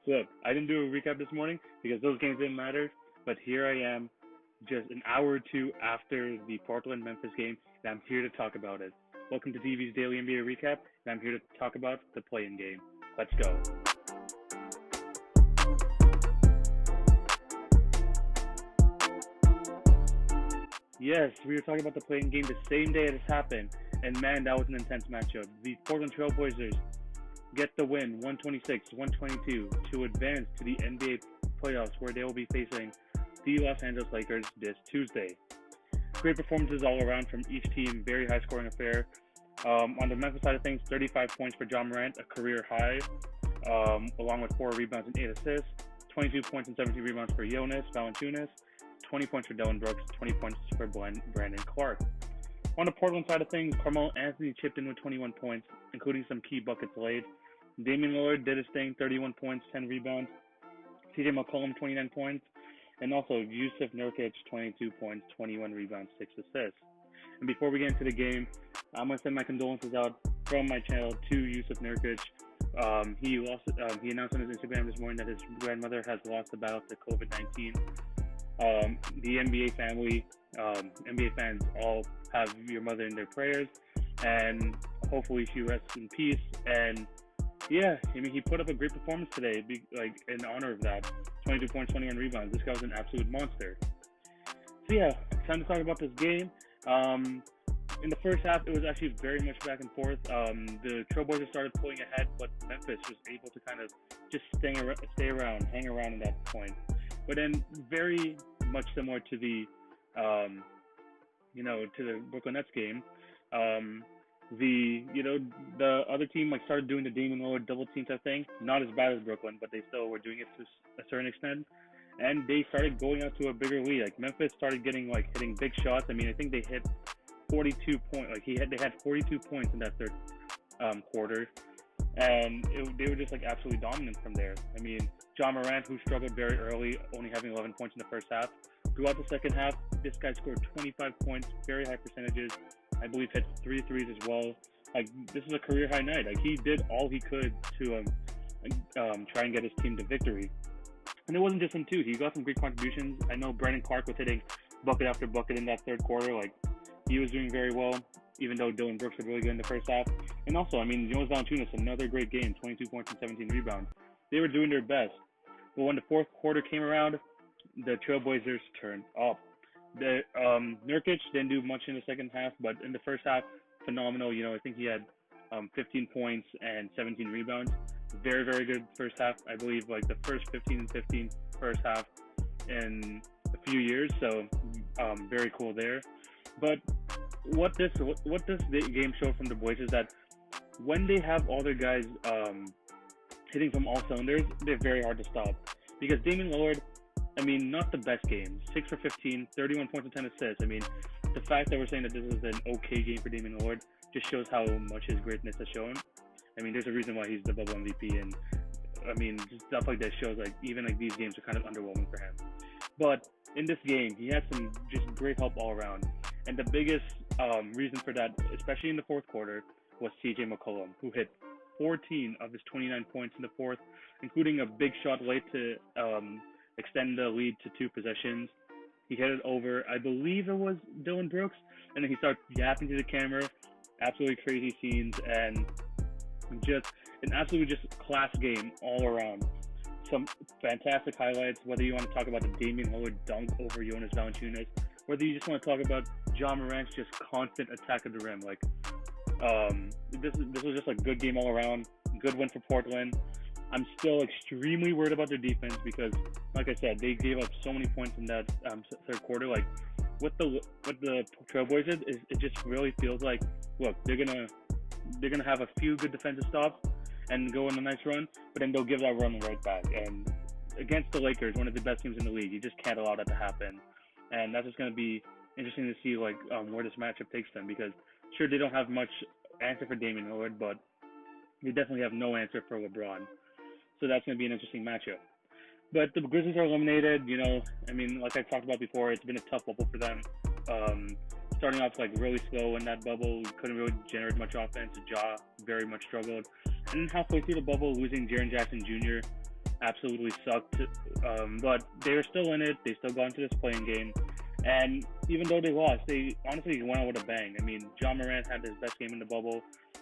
Look, I didn't do a recap this morning because those games didn't matter, but here I am, just an hour or two after the Portland-Memphis game, and I'm here to talk about it. Welcome to TV's Daily NBA Recap, and I'm here to talk about the play-in game. Let's go. Yes, we were talking about the play-in game the same day it happened, and man, that was an intense matchup. The Portland Trail Blazers get the win, 126-122, to advance to the NBA playoffs, where they will be facing the Los Angeles Lakers this Tuesday. Great performances all around from each team, very high-scoring affair. On the Memphis side of things, 35 points for Ja Morant, a career high, along with 4 rebounds and 8 assists. 22 points and 17 rebounds for Jonas Valanciunas. 20 points for Dillon Brooks, 20 points for Brandon Clarke. On the Portland side of things, Carmelo Anthony chipped in with 21 points, including some key buckets laid. Damian Lillard did his thing, 31 points, 10 rebounds. CJ McCollum, 29 points. And also Jusuf Nurkic, 22 points, 21 rebounds, 6 assists. And before we get into the game, I'm going to send my condolences out from my channel to Jusuf Nurkic. He announced on his Instagram this morning that his grandmother has lost the battle to COVID-19. The NBA family, NBA fans all have your mother in their prayers, and hopefully she rests in peace. And yeah, I mean, he put up a great performance today, in honor of that. 22 points, 21 rebounds. This guy was an absolute monster. So yeah, time to talk about this game. In the first half, it was actually very much back and forth. The Trailblazers started pulling ahead, but Memphis was able to kind of just hang around at that point. But then, very much similar to the, to the Brooklyn Nets game, the other team started doing the Damian Lillard double team type thing. Not as bad as Brooklyn, but they still were doing it to a certain extent. And they started going out to a bigger lead. Memphis started hitting big shots. I mean, I think they hit 42 points. They had 42 points in that third quarter. And they were just absolutely dominant from there. I mean, Ja Morant, who struggled very early, only having 11 points in the first half. Throughout the second half, this guy scored 25 points, very high percentages. I believe hit 3 threes as well. This is a career high night. He did all he could to try and get his team to victory. And it wasn't just him too. He got some great contributions. I know Brandon Clarke was hitting bucket after bucket in that third quarter. He was doing very well, even though Dillon Brooks was really good in the first half. And also, Jonas Valanciunas, another great game, 22 points and 17 rebounds. They were doing their best. But when the fourth quarter came around, the Trailblazers turned up. Nurkic didn't do much in the second half, but in the first half, phenomenal. I think he had 15 points and 17 rebounds. Very, very good first half. I believe the first 15 first half in a few years. So very cool there. But what this game showed from the Blazers is that when they have all their guys hitting from all cylinders, they're very hard to stop. Because Damian Lillard, not the best game. 6 for 15, 31 points and 10 assists. The fact that we're saying that this is an okay game for Damian Lillard just shows how much his greatness has shown. There's a reason why he's the bubble MVP, and just stuff like that shows even these games are kind of underwhelming for him. But in this game, he had some just great help all around. And the biggest reason for that, especially in the fourth quarter, was CJ McCollum, who hit 14 of his 29 points in the fourth, including a big shot late to extend the lead to 2 possessions. He hit it over, I believe it was Dillon Brooks, and then he started yapping to the camera. Absolutely crazy scenes, and just an absolutely just class game all around. Some fantastic highlights, whether you want to talk about the Damian Lillard dunk over Jonas Valanciunas, whether you just want to talk about Ja Morant's just constant attack of the rim. This was just a good game all around. Good win for Portland. I'm still extremely worried about their defense because, like I said, they gave up so many points in that third quarter. What the Trailblazers is, it just really feels like, look, they're gonna have a few good defensive stops and go on a nice run, but then they'll give that run right back. And against the Lakers, one of the best teams in the league, you just can't allow that to happen. And that's just going to be interesting to see where this matchup takes them, because sure, they don't have much answer for Damian Lillard, but they definitely have no answer for LeBron. So that's going to be an interesting matchup. But the Grizzlies are eliminated. Like I talked about before, it's been a tough bubble for them. Starting off really slow in that bubble, couldn't really generate much offense. Ja very much struggled. And then halfway through the bubble, losing Jaren Jackson Jr. absolutely sucked. But they were still in it. They still got into this playing game. And even though they lost, they honestly went out with a bang. I mean, John Morant had his best game in the bubble.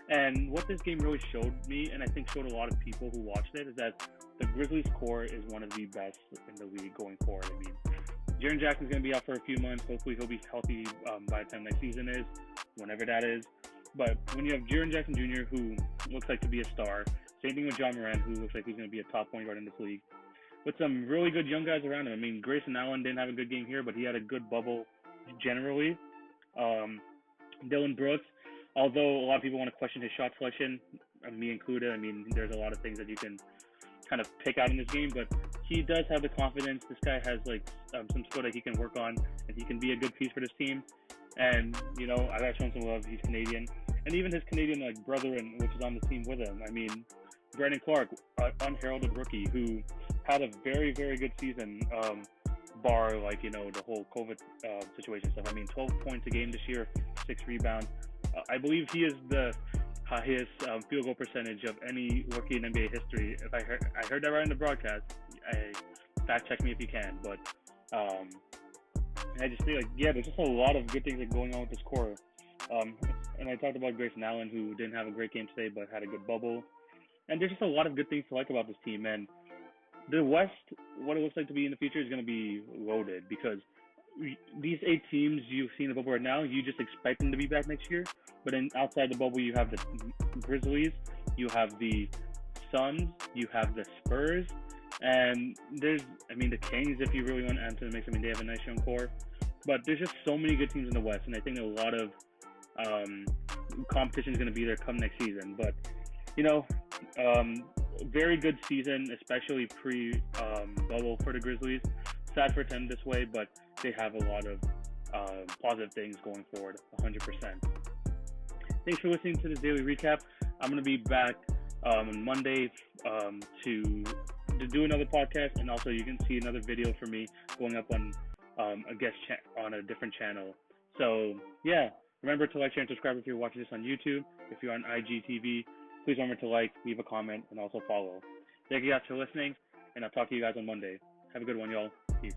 And what this game really showed me, and I think showed a lot of people who watched it, is that the Grizzlies core is one of the best in the league going forward. I mean, Jaren Jackson's going to be out for a few months. Hopefully, he'll be healthy by the time next season is, whenever that is. But when you have Jaren Jackson Jr., who looks like to be a star, same thing with John Morant, who looks like he's going to be a top point guard in this league, with some really good young guys around him. I mean, Grayson Allen didn't have a good game here, but he had a good bubble generally. Dylan Brooks, although a lot of people want to question his shot selection, me included. I mean, there's a lot of things that you can kind of pick out in this game, but he does have the confidence. This guy has like some skill that he can work on, and he can be a good piece for this team. And you know, I got shown some love. He's Canadian, and even his Canadian like brother, which is on the team with him. I mean, Brandon Clark, unheralded rookie, who had a very, very good season. Bar like the whole COVID situation stuff. I mean, 12 points a game this year, 6 rebounds. I believe he is the highest field goal percentage of any rookie in NBA history. If I heard that right in the broadcast, fact check me if you can. But I just feel like there's just a lot of good things that are going on with this core. And I talked about Grayson Allen, who didn't have a great game today, but had a good bubble. And there's just a lot of good things to like about this team. And the West, what it looks like to be in the future, is going to be loaded because these 8 teams you see in the bubble right now, you just expect them to be back next year. But then outside the bubble, you have the Grizzlies, you have the Suns, you have the Spurs, and the Kings, if you really want to enter the mix. I mean, they have a nice young core. But there's just so many good teams in the West, and I think a lot of competition is going to be there come next season. But, very good season, especially pre-bubble for the Grizzlies. Sad for them this way, but they have a lot of positive things going forward, 100%. Thanks for listening to this daily recap. I'm going to be back on Monday to do another podcast, and also you can see another video for me going up on a guest on a different channel. So, remember to like, share, and subscribe if you're watching this on YouTube. If you're on IGTV, please remember to like, leave a comment, and also follow. Thank you guys for listening, and I'll talk to you guys on Monday. Have a good one, y'all. Peace.